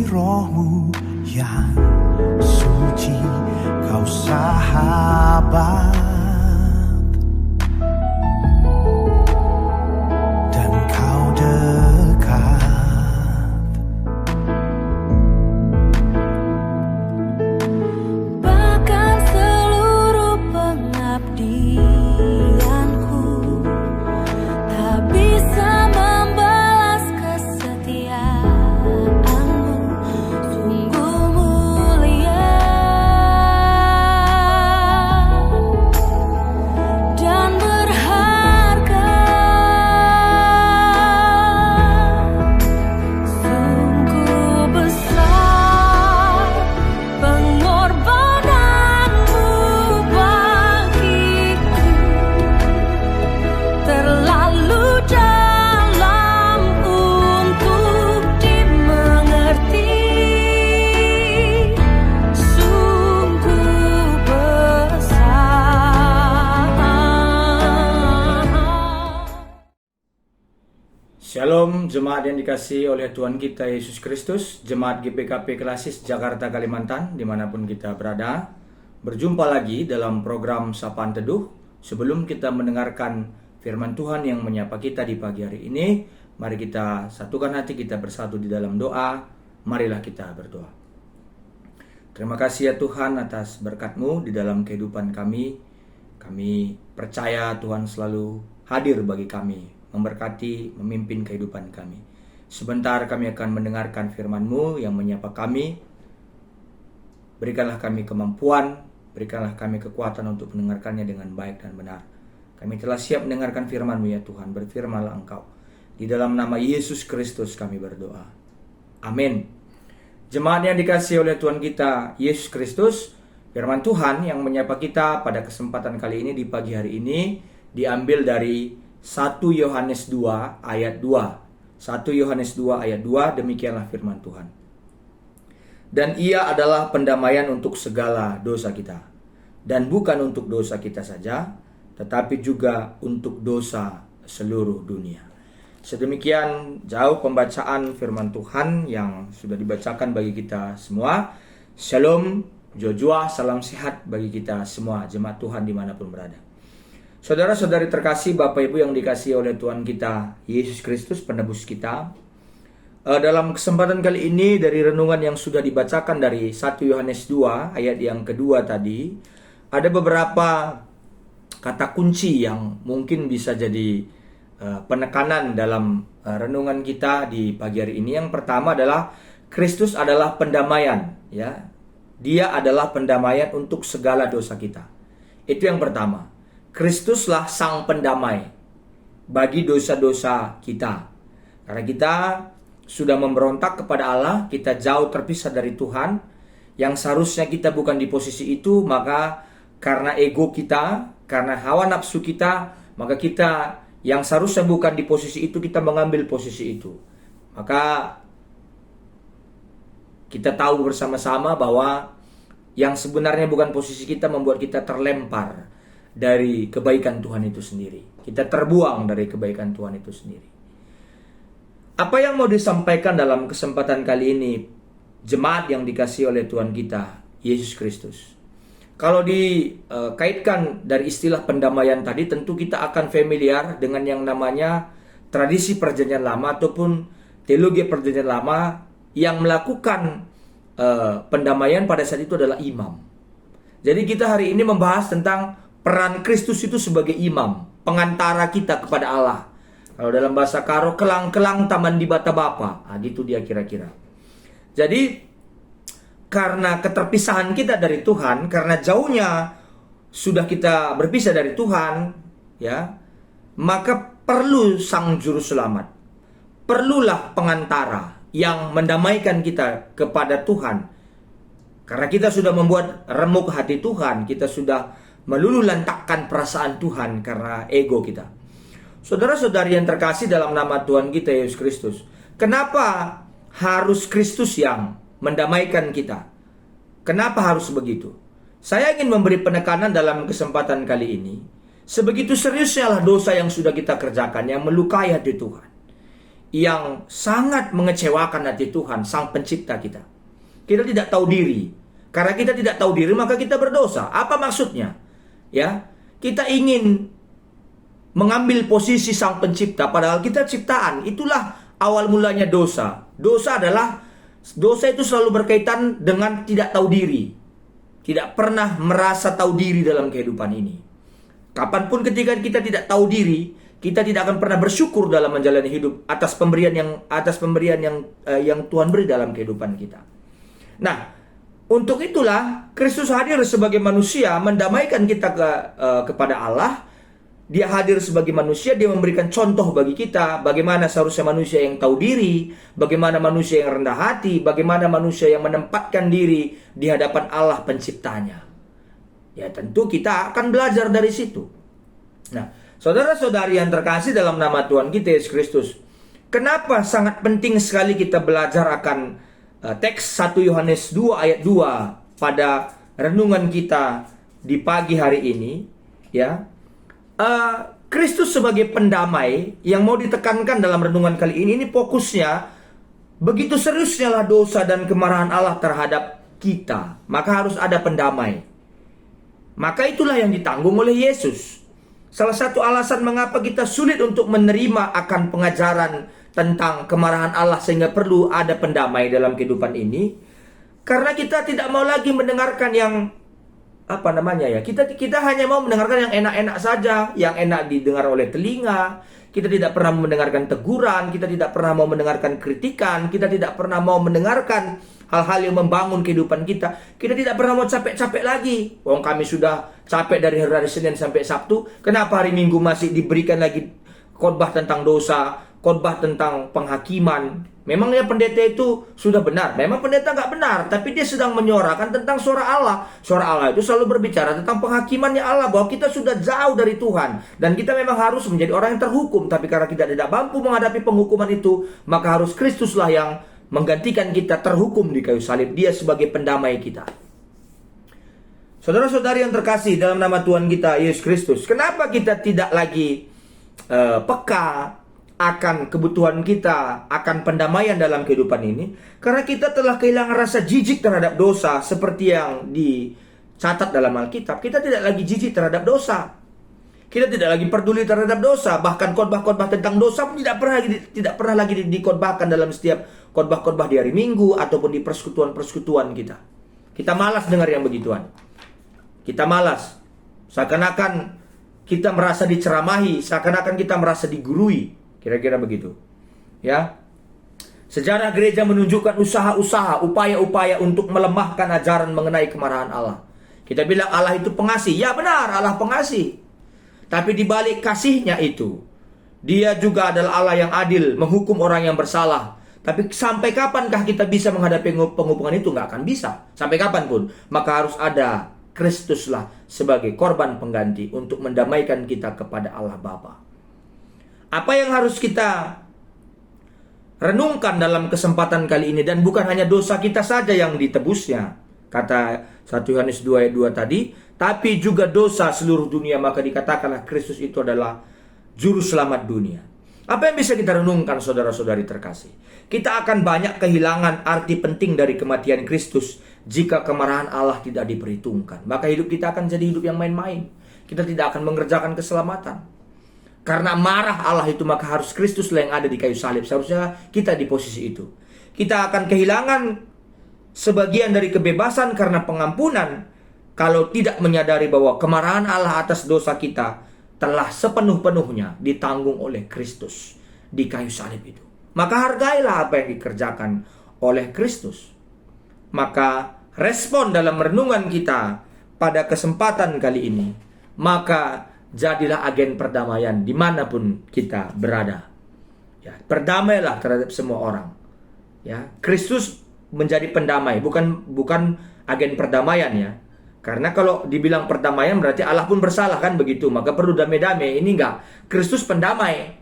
rohmu yang suci, kau sahabat, dan kau dekat. Bahkan seluruh pengabdianku tak bisa membalas kesetiaanmu, sungguh mulia dan berharga, sungguh besar pengorbananmu bagiku, terlalu dalam untuk dimengerti, sungguh besar. Shalom jemaat yang dikasihi oleh Tuhan kita Yesus Kristus, jemaat GPKP Klasis Jakarta Kalimantan dimanapun kita berada. Berjumpa lagi dalam program Sapaan Teduh. Sebelum kita mendengarkan firman Tuhan yang menyapa kita di pagi hari ini, mari kita satukan hati kita bersatu di dalam doa. Marilah kita berdoa. Terima kasih ya Tuhan atas berkat-Mu di dalam kehidupan kami. Kami percaya Tuhan selalu hadir bagi kami, memberkati, memimpin kehidupan kami. Sebentar kami akan mendengarkan firman-Mu yang menyapa kami. Berikanlah kami kemampuan, berikanlah kami kekuatan untuk mendengarkannya dengan baik dan benar. Kami telah siap mendengarkan firman-Mu ya Tuhan, berfirmanlah Engkau. Di dalam nama Yesus Kristus kami berdoa. Amin. Jemaat yang dikasihi oleh Tuhan kita Yesus Kristus, firman Tuhan yang menyapa kita pada kesempatan kali ini di pagi hari ini diambil dari 1 Yohanes 2 ayat 2. 1 Yohanes 2 ayat 2, demikianlah firman Tuhan. Dan ia adalah pendamaian untuk segala dosa kita, dan bukan untuk dosa kita saja, tetapi juga untuk dosa seluruh dunia. Sedemikian jauh pembacaan firman Tuhan yang sudah dibacakan bagi kita semua. Shalom, Jojua, salam sehat bagi kita semua, jemaat Tuhan dimanapun berada. Saudara-saudari terkasih, Bapak Ibu yang dikasihi oleh Tuhan kita Yesus Kristus, penebus kita. Dalam kesempatan kali ini dari renungan yang sudah dibacakan dari 1 Yohanes 2 ayat yang kedua tadi, ada beberapa kata kunci yang mungkin bisa jadi penekanan dalam renungan kita di pagi hari ini. Yang pertama adalah Kristus adalah pendamaian, ya. Dia adalah pendamaian untuk segala dosa kita. Itu yang pertama. Kristuslah sang pendamai bagi dosa-dosa kita. Karena kita sudah memberontak kepada Allah, kita jauh terpisah dari Tuhan. Yang seharusnya kita bukan di posisi itu, maka karena ego kita, karena hawa nafsu kita, maka kita yang seharusnya bukan di posisi itu, kita mengambil posisi itu. Maka kita tahu bersama-sama bahwa yang sebenarnya bukan posisi kita membuat kita terlempar dari kebaikan Tuhan itu sendiri. Kita terbuang dari kebaikan Tuhan itu sendiri. Apa yang mau disampaikan dalam kesempatan kali ini, jemaat yang dikasihi oleh Tuhan kita, Yesus Kristus? Kalau dikaitkan dari istilah pendamaian tadi, tentu kita akan familiar dengan yang namanya tradisi perjanjian lama ataupun teologi perjanjian lama yang melakukan pendamaian pada saat itu adalah imam. Jadi kita hari ini membahas tentang peran Kristus itu sebagai imam, pengantara kita kepada Allah. Kalau dalam bahasa Karo, kelang-kelang taman di bata bapa. Nah, gitu dia kira-kira. Jadi karena keterpisahan kita dari Tuhan, karena jauhnya sudah kita berpisah dari Tuhan, ya, maka perlu sang juru selamat. Perlulah pengantara yang mendamaikan kita kepada Tuhan. Karena kita sudah membuat remuk hati Tuhan, kita sudah melulu lantakkan perasaan Tuhan karena ego kita. Saudara-saudari yang terkasih dalam nama Tuhan kita Yesus Kristus, kenapa harus Kristus yang mendamaikan kita? Kenapa harus begitu? Saya ingin memberi penekanan dalam kesempatan kali ini. Sebegitu seriusnya lah dosa yang sudah kita kerjakan, yang melukai hati Tuhan, yang sangat mengecewakan hati Tuhan, Sang Pencipta kita. Kita tidak tahu diri. Karena kita tidak tahu diri, maka kita berdosa. Apa maksudnya? Ya, kita ingin mengambil posisi Sang Pencipta, padahal kita ciptaan. Itulah awal mulanya dosa. Dosa itu selalu berkaitan dengan tidak tahu diri. Tidak pernah merasa tahu diri dalam kehidupan ini. Kapanpun ketika kita tidak tahu diri, kita tidak akan pernah bersyukur dalam menjalani hidup atas pemberian yang Tuhan beri dalam kehidupan kita. Nah, untuk itulah Kristus hadir sebagai manusia, mendamaikan kita kepada Allah. Dia hadir sebagai manusia, dia memberikan contoh bagi kita bagaimana seharusnya manusia yang tahu diri, bagaimana manusia yang rendah hati, bagaimana manusia yang menempatkan diri di hadapan Allah penciptanya. Ya, tentu kita akan belajar dari situ. Nah, saudara-saudari yang terkasih dalam nama Tuhan kita Yesus Kristus, kenapa sangat penting sekali kita belajar akan teks 1 Yohanes 2 ayat 2 pada renungan kita di pagi hari ini, ya. Kristus sebagai pendamai yang mau ditekankan dalam renungan kali ini fokusnya begitu seriusnya lah dosa dan kemarahan Allah terhadap kita, maka harus ada pendamai. Maka itulah yang ditanggung oleh Yesus. Salah satu alasan mengapa kita sulit untuk menerima akan pengajaran tentang kemarahan Allah sehingga perlu ada pendamai dalam kehidupan ini, karena kita tidak mau lagi mendengarkan yang kita hanya mau mendengarkan yang enak-enak saja, yang enak didengar oleh telinga. Kita tidak pernah mendengarkan teguran, kita tidak pernah mau mendengarkan kritikan, kita tidak pernah mau mendengarkan hal-hal yang membangun kehidupan kita. Kita tidak pernah mau capek-capek lagi. Kami sudah capek dari hari Senin sampai Sabtu, kenapa hari Minggu masih diberikan lagi khotbah tentang dosa, khotbah tentang penghakiman? Memangnya pendeta itu sudah benar? Memang pendeta nggak benar, tapi dia sedang menyuarakan tentang suara Allah. Suara Allah itu selalu berbicara tentang penghakimannya Allah, bahwa kita sudah jauh dari Tuhan, dan kita memang harus menjadi orang yang terhukum. Tapi karena kita tidak mampu menghadapi penghukuman itu, maka harus Kristuslah yang menggantikan kita terhukum di kayu salib. Dia sebagai pendamai kita. Saudara-saudari yang terkasih dalam nama Tuhan kita Yesus Kristus, kenapa kita tidak lagi peka akan kebutuhan kita, akan pendamaian dalam kehidupan ini? Karena kita telah kehilangan rasa jijik terhadap dosa seperti yang dicatat dalam Alkitab. Kita tidak lagi jijik terhadap dosa. Kita tidak lagi peduli terhadap dosa. Bahkan khotbah-khotbah tentang dosa pun tidak pernah lagi dikhotbahkan dalam setiap khotbah-khotbah di hari Minggu ataupun di persekutuan-persekutuan kita. Kita malas dengar yang begituan. Kita malas. Seakan-akan kita merasa diceramahi, seakan-akan kita merasa digurui. Kira-kira begitu. Ya. Sejarah gereja menunjukkan usaha-usaha, upaya-upaya untuk melemahkan ajaran mengenai kemarahan Allah. Kita bilang Allah itu pengasih. Ya benar, Allah pengasih. Tapi di balik kasihnya itu, Dia juga adalah Allah yang adil, menghukum orang yang bersalah. Tapi sampai kapankah kita bisa menghadapi penghukuman itu? Nggak akan bisa. Sampai kapanpun. Maka harus ada Kristuslah sebagai korban pengganti untuk mendamaikan kita kepada Allah Bapa. Apa yang harus kita renungkan dalam kesempatan kali ini, dan bukan hanya dosa kita saja yang ditebusnya, kata 1 Yohanes 2 ayat 2 tadi, tapi juga dosa seluruh dunia, maka dikatakanlah Kristus itu adalah juru selamat dunia. Apa yang bisa kita renungkan, saudara-saudari terkasih? Kita akan banyak kehilangan arti penting dari kematian Kristus jika kemarahan Allah tidak diperhitungkan. Maka hidup kita akan jadi hidup yang main-main. Kita tidak akan mengerjakan keselamatan. Karena marah Allah itu, maka harus Kristuslah yang ada di kayu salib. Seharusnya kita di posisi itu. Kita akan kehilangan sebagian dari kebebasan karena pengampunan kalau tidak menyadari bahwa kemarahan Allah atas dosa kita telah sepenuh-penuhnya ditanggung oleh Kristus di kayu salib itu. Maka hargailah apa yang dikerjakan oleh Kristus. Maka respon dalam renungan kita pada kesempatan kali ini, maka jadilah agen perdamaian dimanapun kita berada. Ya, berdamailah terhadap semua orang. Ya, Kristus menjadi pendamai, bukan agen perdamaian ya. Karena kalau dibilang perdamaian berarti Allah pun bersalah kan begitu, maka perlu damai-damai. Ini enggak. Kristus pendamai.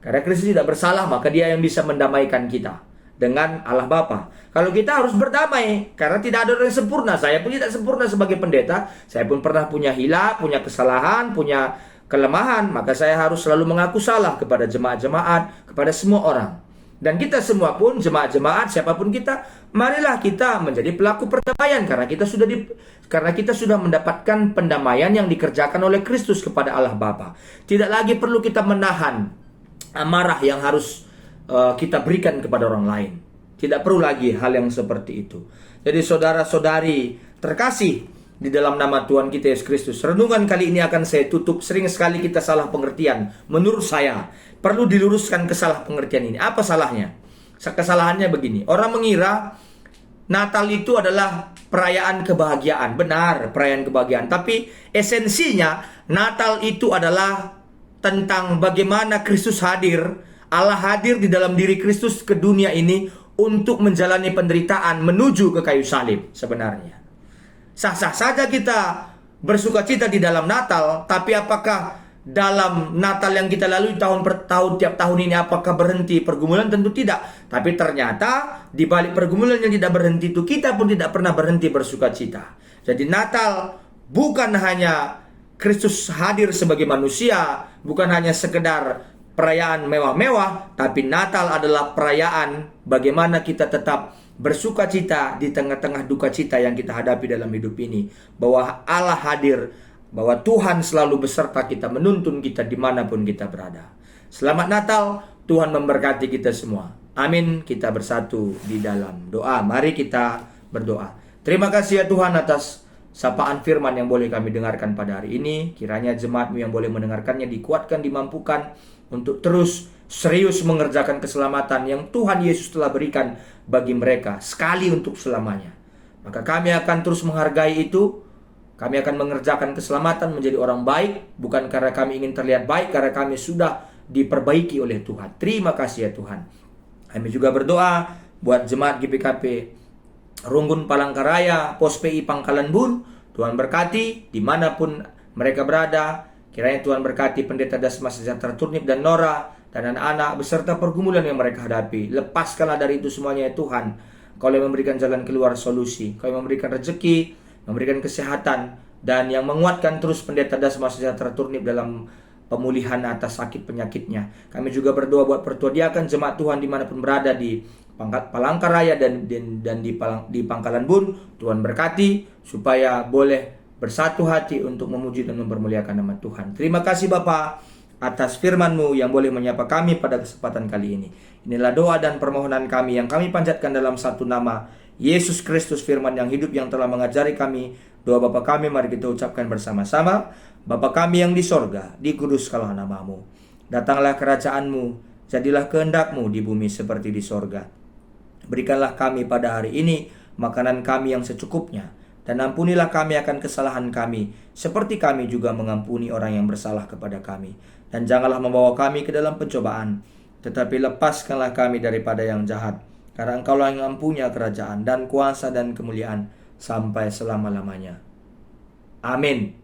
Karena Kristus tidak bersalah, maka Dia yang bisa mendamaikan kita dengan Allah Bapa. Kalau kita harus berdamai, karena tidak ada orang yang sempurna. Saya pun tidak sempurna sebagai pendeta. Saya pun pernah punya hilaf, punya kesalahan, punya kelemahan. Maka saya harus selalu mengaku salah kepada jemaat-jemaat, kepada semua orang. Dan kita semua pun, jemaat-jemaat, siapapun kita, marilah kita menjadi pelaku perdamaian karena kita sudah mendapatkan pendamaian yang dikerjakan oleh Kristus kepada Allah Bapa. Tidak lagi perlu kita menahan amarah yang harus kita berikan kepada orang lain. Tidak perlu lagi hal yang seperti itu. Jadi saudara-saudari terkasih di dalam nama Tuhan kita Yesus Kristus, renungan kali ini akan saya tutup. Sering sekali kita salah pengertian. Menurut saya perlu diluruskan kesalah pengertian ini. Apa salahnya? Kesalahannya begini. Orang mengira Natal itu adalah perayaan kebahagiaan. Benar, perayaan kebahagiaan. Tapi esensinya Natal itu adalah tentang bagaimana Kristus hadir. Allah hadir di dalam diri Kristus ke dunia ini untuk menjalani penderitaan menuju ke kayu salib sebenarnya. Sah-sah saja kita bersuka cita di dalam Natal, tapi apakah dalam Natal yang kita lalui tahun per tahun, tiap tahun ini apakah berhenti pergumulan? Tentu tidak. Tapi ternyata di balik pergumulan yang tidak berhenti itu, kita pun tidak pernah berhenti bersuka cita. Jadi Natal bukan hanya Kristus hadir sebagai manusia, bukan hanya sekedar perayaan mewah-mewah, tapi Natal adalah perayaan bagaimana kita tetap bersuka cita di tengah-tengah duka cita yang kita hadapi dalam hidup ini. Bahwa Allah hadir, bahwa Tuhan selalu beserta kita, menuntun kita dimanapun kita berada. Selamat Natal, Tuhan memberkati kita semua. Amin. Kita bersatu di dalam doa. Mari kita berdoa. Terima kasih ya Tuhan atas sapaan firman yang boleh kami dengarkan pada hari ini. Kiranya jemaat-Mu yang boleh mendengarkannya dikuatkan, dimampukan untuk terus serius mengerjakan keselamatan yang Tuhan Yesus telah berikan bagi mereka sekali untuk selamanya. Maka kami akan terus menghargai itu. Kami akan mengerjakan keselamatan menjadi orang baik, bukan karena kami ingin terlihat baik, karena kami sudah diperbaiki oleh Tuhan. Terima kasih ya Tuhan. Kami juga berdoa buat jemaat GPKP Runggun Palangkaraya, Pos PI Pangkalan Bun. Tuhan berkati dimanapun mereka berada. Kiranya Tuhan berkati Pendeta Dasma Sejahtera Turnip dan Nora dan anak-anak beserta pergumulan yang mereka hadapi. Lepaskanlah dari itu semuanya ya Tuhan. Kau yang memberikan jalan keluar, solusi. Kau yang memberikan rezeki, memberikan kesehatan, dan yang menguatkan terus Pendeta Dasma Sejahtera Turnip dalam pemulihan atas sakit penyakitnya. Kami juga berdoa buat pertuadiakan jemaat Tuhan dimanapun berada di Palangkaraya dan di Pangkalan Bun. Tuhan berkati supaya boleh bersatu hati untuk memuji dan mempermuliakan nama Tuhan. Terima kasih Bapa atas firman-Mu yang boleh menyapa kami pada kesempatan kali ini. Inilah doa dan permohonan kami yang kami panjatkan dalam satu nama, Yesus Kristus, firman yang hidup yang telah mengajari kami. Doa Bapa kami mari kita ucapkan bersama-sama. Bapa kami yang di sorga, dikuduskanlah nama-Mu. Datanglah kerajaan-Mu, jadilah kehendak-Mu di bumi seperti di sorga. Berikanlah kami pada hari ini makanan kami yang secukupnya. Dan ampunilah kami akan kesalahan kami, seperti kami juga mengampuni orang yang bersalah kepada kami. Dan janganlah membawa kami ke dalam pencobaan, tetapi lepaskanlah kami daripada yang jahat. Karena Engkaulah yang mempunyai kerajaan dan kuasa dan kemuliaan sampai selama-lamanya. Amin.